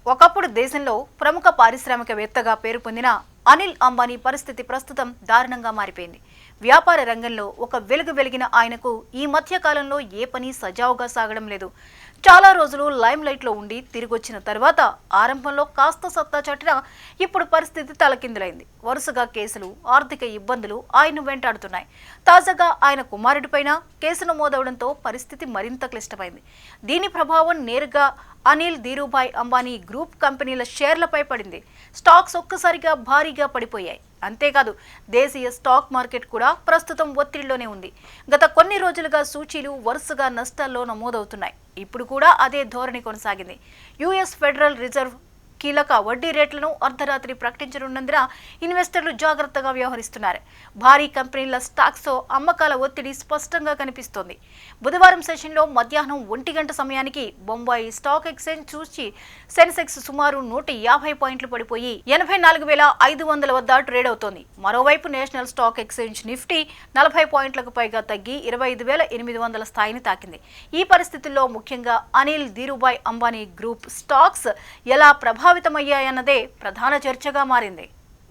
ఒకప్పుడు దేశంలో ప్రముఖ పారిశ్రామికవేత్తగా పేరు పొందిన అనిల్ అంబానీ పరిస్థితి ప్రస్తుతం దారుణంగా మారిపోయింది. వ్యాపార రంగంలో ఒక వెలిగిన ఆయనకు ఈ మధ్య కాలంలో ఏ పని సజావుగా సాగడం లేదు. చాలా రోజులు లైమ్ లైట్ లో ఉండి తిరిగొచ్చిన తర్వాత ఆరంభంలో కాస్త సత్తా చాటినా ఇప్పుడు పరిస్థితి తలకిందులైంది. వరుసగా కేసులు, ఆర్థిక ఇబ్బందులు ఆయన్ను వెంటాడుతున్నాయి. తాజాగా ఆయన కుమారుడిపైన కేసు నమోదవడంతో పరిస్థితి మరింత క్లిష్టమైంది. దీని ప్రభావం నేరుగా అనిల్ ధీరుభాయ్ అంబానీ గ్రూప్ కంపెనీల షేర్లపై పడింది. స్టాక్స్ ఒక్కసారిగా భారీగా పడిపోయాయి. అంతేకాదు, దేశీయ స్టాక్ మార్కెట్ కూడా ప్రస్తుతం ఒత్తిడిలోనే ఉంది. గత కొన్ని రోజులుగా సూచీలు వరుసగా నష్టాల్లో నమోదవుతున్నాయి. ఇప్పుడు కూడా అదే ధోరణి కొనసాగింది. యుఎస్ ఫెడరల్ రిజర్వ్ కీలక వడ్డీ రేట్లను అర్ధరాత్రి ప్రకటించనున్నందున ఇన్వెస్టర్లు జాగ్రత్తగా వ్యవహరిస్తున్నారు. భారీ కంపెనీల స్టాక్స్తో అమ్మకాల ఒత్తిడి స్పష్టంగా కనిపిస్తోంది. బుధవారం సెషన్లో మధ్యాహ్నం 1 గంట సమయానికి బొంబాయి స్టాక్ ఎక్స్చేంజ్ చూసి సెన్సెక్స్ సుమారు 150 పాయింట్లు పడిపోయి 84,500 వద్ద ట్రేడ్ అవుతోంది. మరోవైపు నేషనల్ స్టాక్ ఎక్స్చేంజ్ నిఫ్టీ 40 పాయింట్లకు పైగా తగ్గి 25,800 స్థాయిని తాకింది. ఈ పరిస్థితుల్లో ముఖ్యంగా అనిల్ ధీరుభాయ్ అంబానీ గ్రూప్ స్టాక్స్ ఎలా ప్రభావితమయ్యాయన్నదే ప్రధాన చర్చగా మారింది.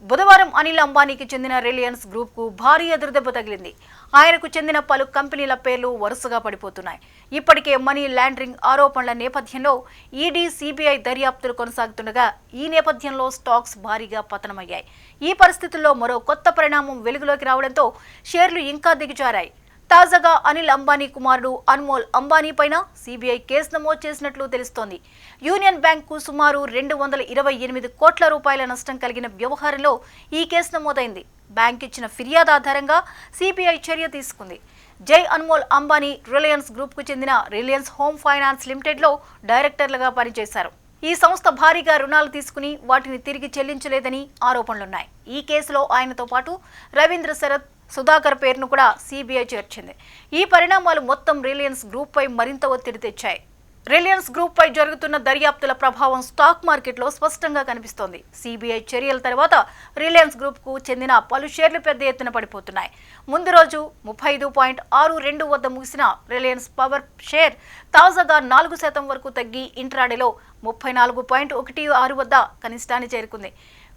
బుధవారం అనిల్ అంబానీకి చెందిన రిలయన్స్ గ్రూప్ కు భారీ ఎదురుదెబ్బ తగిలింది. ఆయనకు చెందిన పలు కంపెనీల పేర్లు వరుసగా పడిపోతున్నాయి. ఇప్పటికే మనీ లాండరింగ్ ఆరోపణల నేపథ్యంలో ఈడీ, సిబిఐ దర్యాప్తులు కొనసాగుతుండగా ఈ నేపథ్యంలో స్టాక్స్ భారీగా పతనమయ్యాయి. ఈ పరిస్థితుల్లో మరో కొత్త పరిణామం వెలుగులోకి రావడంతో షేర్లు ఇంకా దిగజారాయి. తాజాగా అనిల్ అంబానీ కుమారుడు అన్మోల్ అంబానీ పైన సిబిఐ కేసు నమోదు చేసినట్లు తెలుస్తోంది. యూనియన్ బ్యాంకు సుమారు 228 కోట్ల రూపాయల నష్టం కలిగిన వ్యవహారంలో ఈ కేసు నమోదైంది. బ్యాంక్ ఇచ్చిన ఫిర్యాదు ఆధారంగా సిబిఐ చర్య తీసుకుంది. జై అన్మోల్ అంబానీ రిలయన్స్ గ్రూప్ కు చెందిన రిలయన్స్ హోమ్ ఫైనాన్స్ లిమిటెడ్ లో డైరెక్టర్లుగా పనిచేశారు. ఈ సంస్థ భారీగా రుణాలు తీసుకుని వాటిని తిరిగి చెల్లించలేదని ఆరోపణలున్నాయి. ఈ కేసులో ఆయనతో పాటు రవీంద్ర శరత్, సుధాకర్ పేరును కూడా సిబిఐ చేర్చింది. ఈ పరిణామాలు మొత్తం రిలయన్స్ గ్రూప్ పై మరింత ఒత్తిడి తెచ్చాయి. రిలయన్స్ గ్రూప్ పై జరుగుతున్న దర్యాప్తుల ప్రభావం స్టాక్ మార్కెట్లో స్పష్టంగా కనిపిస్తోంది. సిబిఐ చర్యల తర్వాత రిలయన్స్ గ్రూప్ కు చెందిన పలు షేర్లు పెద్ద ఎత్తున పడిపోతున్నాయి. ముందు రోజు 35.62 వద్ద ముగిసిన రిలయన్స్ పవర్ షేర్ తాజాగా 4% వరకు తగ్గి ఇంట్రాడేలో 34.16 వద్ద కనిష్టాన్ని చేరుకుంది.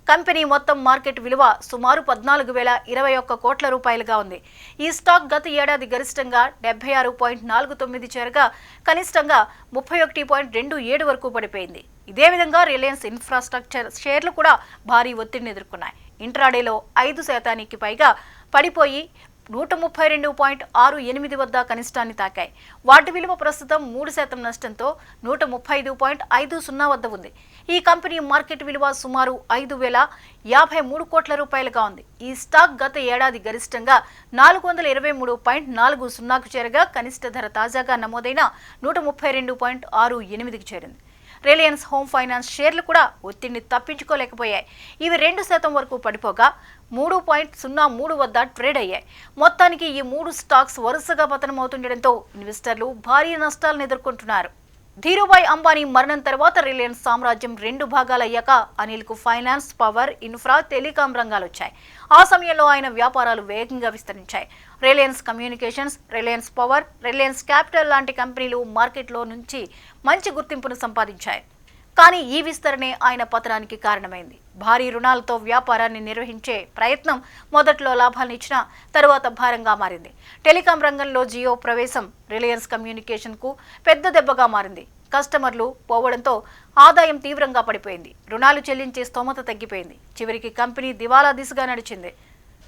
కంపెనీ మొత్తం మార్కెట్ విలువ సుమారు 14,021 కోట్ల రూపాయలుగా ఉంది. ఈ స్టాక్ గత ఏడాది గరిష్టంగా 76.49 చేరగా కనిష్టంగా 31.27 వరకు పడిపోయింది. ఇదే విధంగా రిలయన్స్ ఇన్ఫ్రాస్ట్రక్చర్ షేర్లు కూడా భారీ ఒత్తిడిని ఎదుర్కొన్నాయి. ఇంట్రాడేలో 5% పైగా పడిపోయి 132.68 వద్ద కనిష్టాన్ని తాకాయి. వాటి విలువ ప్రస్తుతం 3% నష్టంతో 135.50 వద్ద ఉంది. ఈ కంపెనీ మార్కెట్ విలువ సుమారు 5,053 కోట్ల రూపాయలుగా ఉంది. ఈ స్టాక్ గత ఏడాది గరిష్టంగా 423.40కు చేరగా కనిష్ట ధర తాజాగా నమోదైన 132.68కి చేరింది. రిలయన్స్ హోమ్ ఫైనాన్స్ షేర్లు కూడా ఒత్తిడిని తప్పించుకోలేకపోయాయి. ఇవి 2% వరకు పడిపోగా 3.03 వద్ద ట్రేడ్ అయ్యాయి. మొత్తానికి ఈ 3 స్టాక్స్ వరుసగా పతనమవుతుండటంతో ఇన్వెస్టర్లు భారీ నష్టాలను ఎదుర్కొంటున్నారు. ధీరుభాయ్ అంబానీ మరణం తర్వాత రిలయన్స్ సామ్రాజ్యం 2 భాగాలయ్యాక అనిల్ కు ఫైనాన్స్, పవర్, ఇన్ఫ్రా, టెలికాం రంగాలు వచ్చాయి. ఆ సమయంలో ఆయన వ్యాపారాలు వేగంగా విస్తరించాయి. Reliance communications, Reliance power, Reliance capital లాంటి కంపెనీలు మార్కెట్లో నుంచి మంచి గుర్తింపును సంపాదించాయి. కానీ ఈ విస్తరణే ఆయన పతనానికి కారణమైంది. భారీ రుణాలతో వ్యాపారాన్ని నిర్వహించే ప్రయత్నం మొదట్లో లాభాలను ఇచ్చినా తరువాత భారంగా మారింది. టెలికాం రంగంలో జియో ప్రవేశం రిలయన్స్ కమ్యూనికేషన్ కు పెద్ద దెబ్బగా మారింది. కస్టమర్లు పోవడంతో ఆదాయం తీవ్రంగా పడిపోయింది. రుణాలు చెల్లించే స్తోమత తగ్గిపోయింది. చివరికి కంపెనీ దివాలా దిశగా నడిచింది.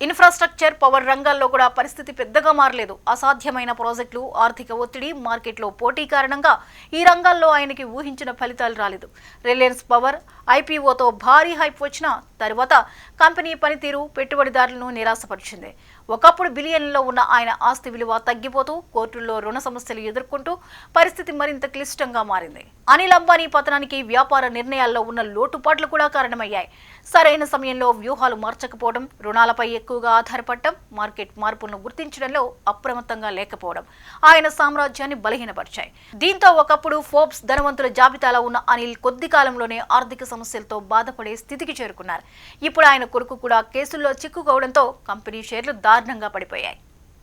ఇన్ఫ్రాస్ట్రక్చర్, పవర్ రంగాల్లో కూడా పరిస్థితి పెద్దగా మారలేదు. అసాధ్యమైన ప్రాజెక్టులు, ఆర్థిక ఒత్తిడి, మార్కెట్లో పోటీ కారణంగా ఈ రంగాల్లో ఆయనకి ఊహించిన ఫలితాలు రాలేదు. రిలయన్స్ పవర్ ఐపీఓతో భారీ హైప్ వచ్చిన తర్వాత కంపెనీ పనితీరు పెట్టుబడిదారులను నిరాశపరిచింది. ఒకప్పుడు బిలియన్లలో ఉన్న ఆయన ఆస్తి విలువ తగ్గిపోతూ కోర్టుల్లో రుణ సమస్యలు ఎదుర్కొంటూ పరిస్థితి మరింత క్లిష్టంగా మారింది. అనిల్ అంబానీ పతనానికి వ్యాపార నిర్ణయాల్లో ఉన్న లోటుపాట్లు కూడా కారణమయ్యాయి. సరైన సమయంలో వ్యూహాలు మార్చకపోవడం, రుణాలపై ఎక్కువగా ఆధారపడటం, మార్కెట్ మార్పులను గుర్తించడంలో అప్రమత్తంగా లేకపోవడం ఆయన సామ్రాజ్యాన్ని బలహీనపరిచాయి. దీంతో ఒకప్పుడు ఫోర్బ్స్ ధనవంతుల జాబితాలో ఉన్న అనిల్ కొద్ది కాలంలోనే ఆర్థిక సమస్యలతో బాధపడే స్థితికి చేరుకున్నారు. ఇప్పుడు ఆయన కొడుకు కూడా కేసుల్లో చిక్కుకోవడంతో కంపెనీ షేర్లు దారుణంగా పడిపోయాయి.